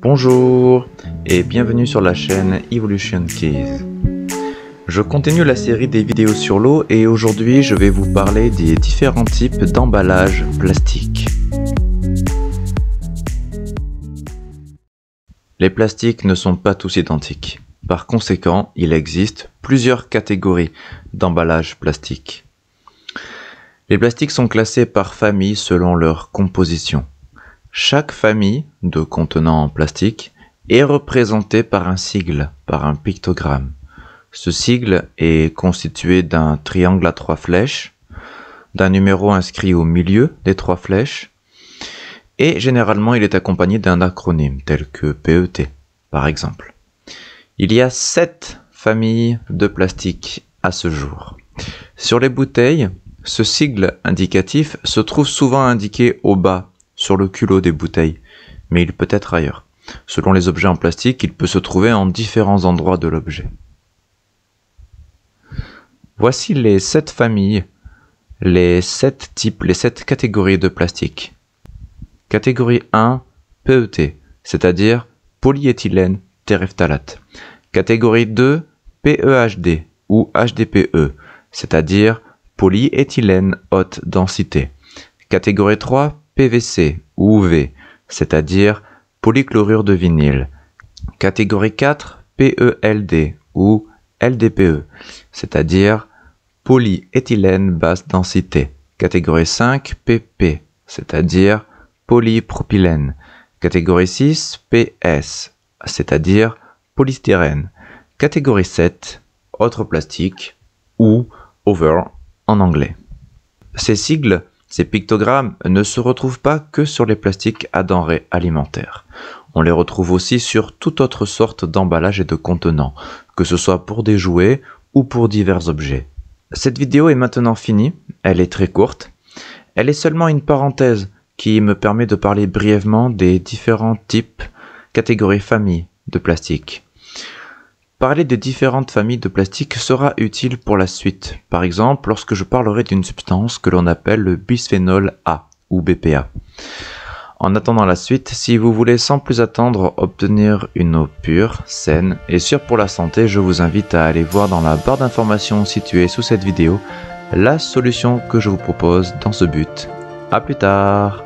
Bonjour et bienvenue sur la chaîne Evolution Keys. Je continue la série des vidéos sur l'eau et aujourd'hui je vais vous parler des différents types d'emballage plastique. Les plastiques ne sont pas tous identiques. Par conséquent, il existe plusieurs catégories d'emballage plastique. Les plastiques sont classés par famille selon leur composition. Chaque famille de contenants en plastique est représentée par un sigle, par un pictogramme. Ce sigle est constitué d'un triangle à 3 flèches, d'un numéro inscrit au milieu des 3 flèches, et généralement il est accompagné d'un acronyme tel que PET, par exemple. Il y a 7 familles de plastique à ce jour. Sur les bouteilles, ce sigle indicatif se trouve souvent indiqué au bas, sur le culot des bouteilles, mais il peut être ailleurs. Selon les objets en plastique, il peut se trouver en différents endroits de l'objet. Voici les 7 familles, les 7 types, les 7 catégories de plastique. Catégorie 1, PET, c'est-à-dire polyéthylène terephthalate. Catégorie 2, PEHD ou HDPE, c'est-à-dire polyéthylène haute densité. Catégorie 3, PVC ou UV, c'est-à-dire polychlorure de vinyle. Catégorie 4, PELD ou LDPE, c'est-à-dire polyéthylène basse densité. Catégorie 5, PP, c'est-à-dire polypropylène. Catégorie 6, PS, c'est-à-dire polystyrène. Catégorie 7, autre plastique ou over en anglais. Ces sigles, ces pictogrammes ne se retrouvent pas que sur les plastiques à denrées alimentaires. On les retrouve aussi sur toute autre sorte d'emballage et de contenants, que ce soit pour des jouets ou pour divers objets. Cette vidéo est maintenant finie, elle est très courte. Elle est seulement une parenthèse qui me permet de parler brièvement des différents types, catégories, familles de plastique. Parler des différentes familles de plastique sera utile pour la suite, par exemple lorsque je parlerai d'une substance que l'on appelle le bisphénol A ou BPA. En attendant la suite, si vous voulez sans plus attendre obtenir une eau pure, saine et sûre pour la santé, je vous invite à aller voir dans la barre d'informations située sous cette vidéo la solution que je vous propose dans ce but. A plus tard!